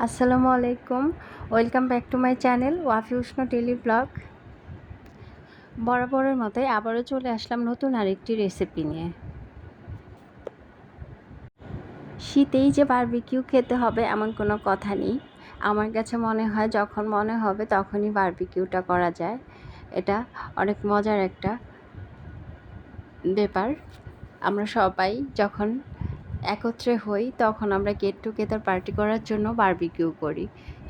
আসসালামু আলাইকুম। Welcome back to my channel Wafi উষ্ণ ডেইলি ব্লগ। বরাবরের মতোই আবারও চলে আসলাম নতুন আরেকটি রেসিপি নিয়ে। শীতেই যে বারবিকিউ খেতে হবে এমন কোনো কথা নেই। আমার কাছে মনে হয় যখন মনে হবে তখনই বারবিকিউটা করা যায়। এটা অনেক মজার একটা ব্যাপার। আমরা সবাই যখন একত্রে হই তখন আমরা গেট টুগেদার পার্টি করার জন্য বারবিকিউ করি।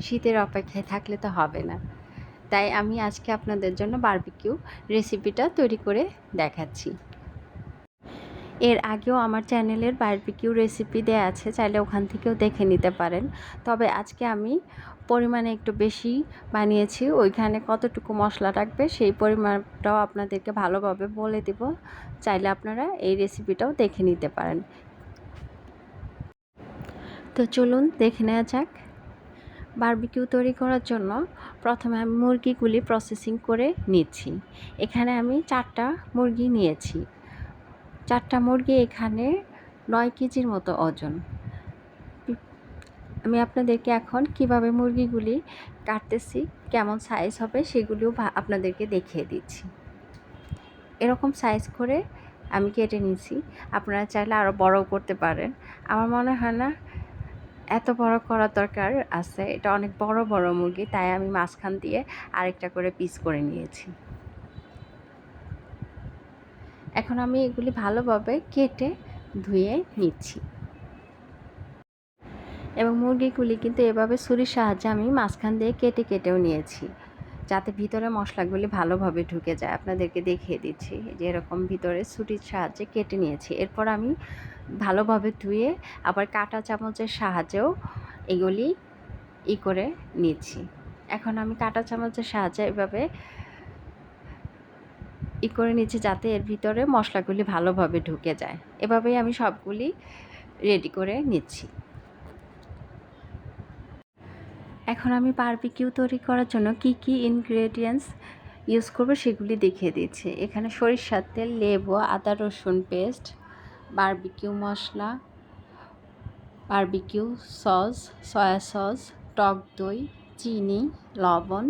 শীতের অপেক্ষায় থাকলে তো হবে না। তাই আমি আজকে আপনাদের জন্য বারবিকিউ রেসিপিটা তৈরি করে দেখাচ্ছি। এর আগেও আমার চ্যানেলের বারবিকিউ রেসিপি দেয়া আছে, চাইলে ওখান থেকেও দেখে নিতে পারেন। তবে আজকে আমি পরিমাণে একটু বেশি বানিয়েছি, ওইখানে কতটুকু মশলা লাগবে সেই পরিমাণটাও আপনাদেরকে ভালোভাবে বলে দেব। চাইলে আপনারা এই রেসিপিটাও দেখে নিতে পারেন। তো চলুন দেখে নেওয়া যাক। বারবিকিউ তৈরি করার জন্য প্রথমে আমি মুরগিগুলি প্রসেসিং করে নিচ্ছি। এখানে আমি 4টা মুরগি নিয়েছি। 4টা মুরগি এখানে 9 কেজির মতো ওজন। আমি আপনাদেরকে এখন কিভাবে মুরগিগুলি কাটতেছি, কেমন সাইজ হবে সেগুলিও আপনাদেরকে দেখিয়ে দিচ্ছি। এরকম সাইজ করে আমি কেটে নিয়েছি। আপনারা চাইলে আরও বড়ও করতে পারেন। আমার মনে হয় না এত বড় করার দরকার আছে, এটা অনেক বড় বড় মুরগি, তাই আমি মাঝখান দিয়ে আরেকটা করে পিস করে নিয়েছি। এখন আমি এগুলি ভালোভাবে কেটে ধুয়ে নিচ্ছি এবং মুরগিগুলি কিন্তু এভাবে ছুরির সাহায্যে আমি মাঝখান দিয়ে কেটেও নিয়েছি, যাতে ভিতরে মশলাগুলি ভালোভাবে ঢুকে যায়। আপনাদেরকে দেখিয়ে দিচ্ছি যে এরকম ভিতরে ছুরির সাহায্যে কেটে নিয়েছি। এরপর আমি ভালোভাবে ধুয়ে আবার কাঁটা চামচের সাহায্যেও এগুলি করে নিচ্ছি। এখন আমি কাঁটা চামচের সাহায্যে এভাবে করে নিচ্ছি, যাতে এর ভিতরে মশলাগুলি ভালোভাবে ঢুকে যায়। এভাবেই আমি সবগুলি রেডি করে নিচ্ছি। এখন আমি বারবিকিউ তৈরি করার জন্য কি ইনগ্রেডিয়েন্টস ইউজ করব সেগুলি দেখিয়ে দিচ্ছি। এখানে সরিষার তেল, লেবু, আদা রসুন পেস্ট, বারবিকিউ মশলা, বারবিকিউ সস, সয়া সস, টক দই, চিনি, লবণ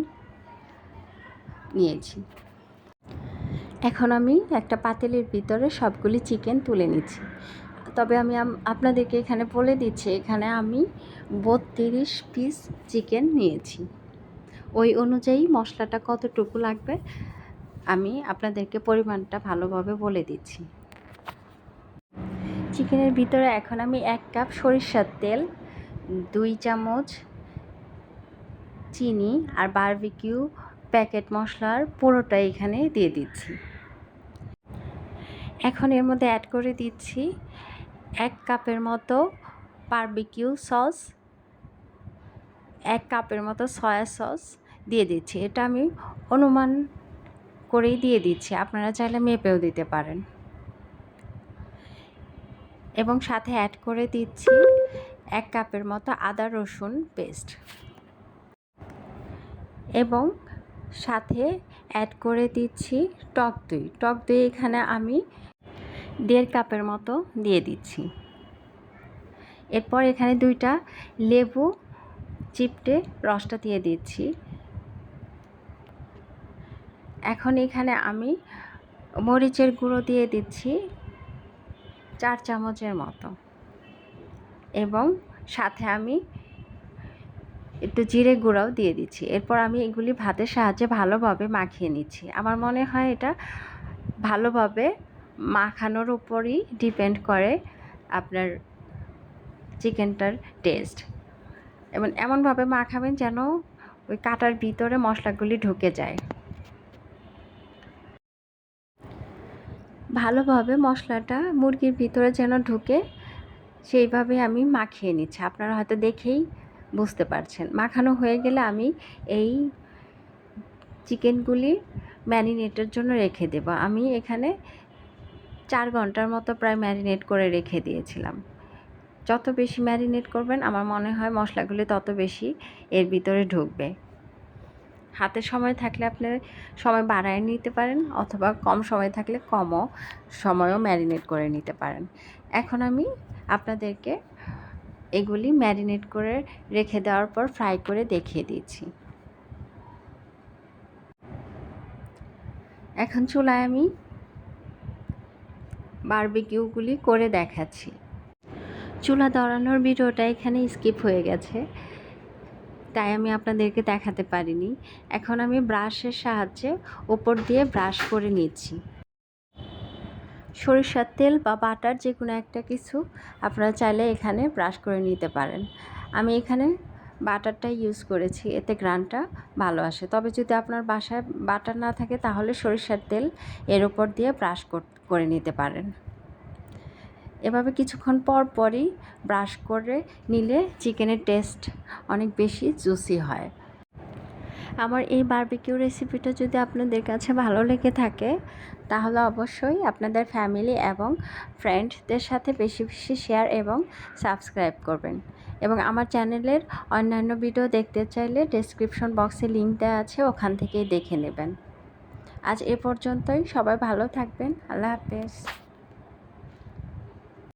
নিয়েছি। এখন আমি একটা পাতিলের ভিতরে সবগুলি চিকেন তুলে নিচ্ছি। তবে আমি আপনাদেরকে এখানে বলে দিচ্ছি, এখানে আমি 32 পিস চিকেন নিয়েছি। ওই অনুযায়ী মশলাটা কতটুকু লাগবে আমি আপনাদেরকে পরিমাণটা ভালোভাবে বলে দিচ্ছি। চিকেনের ভিতরে এখন আমি 1 কাপ সরিষার তেল, 2 চামচ চিনি আর বারবিকিউ প্যাকেট মশলার পুরোটা এখানে দিয়ে দিচ্ছি। এখন এর মধ্যে অ্যাড করে দিচ্ছি 1 কাপের মতো বারবিকিউ সস, 1 কাপের মতো সয়া সস দিয়ে দিচ্ছি। এটা আমি অনুমান করেই দিয়ে দিচ্ছি, আপনারা চাইলে মেপেও দিতে পারেন। এবং সাথে অ্যাড করে দিচ্ছি 1 কাপের মতো আদা রসুন পেস্ট এবং সাথে অ্যাড করে দিচ্ছি টক দই। টক দই এখানে আমি 1.5 কাপের মতো দিয়ে দিচ্ছি। এরপর এখানে 2টা লেবু চিপটে রসটা দিয়ে দিচ্ছি। এখন এখানে আমি মরিচের গুঁড়ো দিয়ে দিচ্ছি 4 চামচের মতো এবং সাথে আমি একটু জিরে গুঁড়াও দিয়ে দিচ্ছি। এরপর আমি এগুলি ভাতের সাহায্যে ভালোভাবে মাখিয়ে নিচ্ছি। আমার মনে হয় এটা ভালোভাবে মাখানোর উপরই ডিপেন্ড করে আপনার চিকেনটার টেস্ট, এবং এমনভাবে মাখাবেন যেন ওই কাটার ভিতরে মশলাগুলি ঢুকে যায়। ভালোভাবে মশলাটা মুরগির ভিতরে যেন ঢুকে সেইভাবে আমি মাখিয়ে নিচ্ছি। আপনারা হয়তো দেখেই বুঝতে পারছেন। মাখানো হয়ে গেলে আমি এই চিকেনগুলি ম্যারিনেটের জন্য রেখে দেব। আমি এখানে 4 ঘন্টার মতো প্রায় ম্যারিনেট করে রেখে দিয়েছিলাম। যত বেশি ম্যারিনেট করবেন আমার মনে হয় মশলাগুলি তত বেশি এর ভিতরে ঢুকবে। হাতে সময় থাকলে আপনি সময় বাড়ায় নিতে পারেন, অথবা কম সময় থাকলে সময়ও ম্যারিনেট করে নিতে পারেন। এখন আমি আপনাদেরকে এগুলি ম্যারিনেট করে রেখে দেওয়ার পর ফ্রাই করে দেখিয়ে দিচ্ছি। এখন চুলায় আমি বারবিকিউগুলি করে দেখাচ্ছি। চুলা ধরানোর ভিডিওটা এখানে স্কিপ হয়ে গেছে, তাই আমি আপনাদেরকে দেখাতে পারিনি। এখন আমি ব্রাশের সাহায্যে উপর দিয়ে ব্রাশ করে নিচ্ছি। সরিষার তেল বা বাটার যে কোনো একটা কিছু আপনারা চাইলে এখানে ব্রাশ করে নিতে পারেন। আমি এখানে বাটারটা ইউজ করেছি, এতে গ্রানটা ভালো আসে। তবে যদি আপনার বাসায় বাটার না থাকে তাহলে সরিষার তেল এর উপর দিয়ে ব্রাশ করে নিতে পারেন। এভাবে কিছুক্ষণ পর পরই ব্রাশ করে নিলে চিকেনের টেস্ট অনেক বেশি জুসি হয়। আমার এই বারবিকিউ রেসিপিটা যদি আপনাদের কাছে ভালো লেগে থাকে তাহলে অবশ্যই আপনাদের ফ্যামিলি এবং ফ্রেন্ডদের সাথে বেশি বেশি শেয়ার এবং সাবস্ক্রাইব করবেন। এবং আমার চ্যানেলের অন্যান্য ভিডিও দেখতে চাইলে ডেসক্রিপশন বক্সে লিংক দেওয়া আছে, ওখান থেকেই দেখে নেবেন। আজ এ পর্যন্তই, সবাই ভালো থাকবেন। আল্লাহ হাফেজ।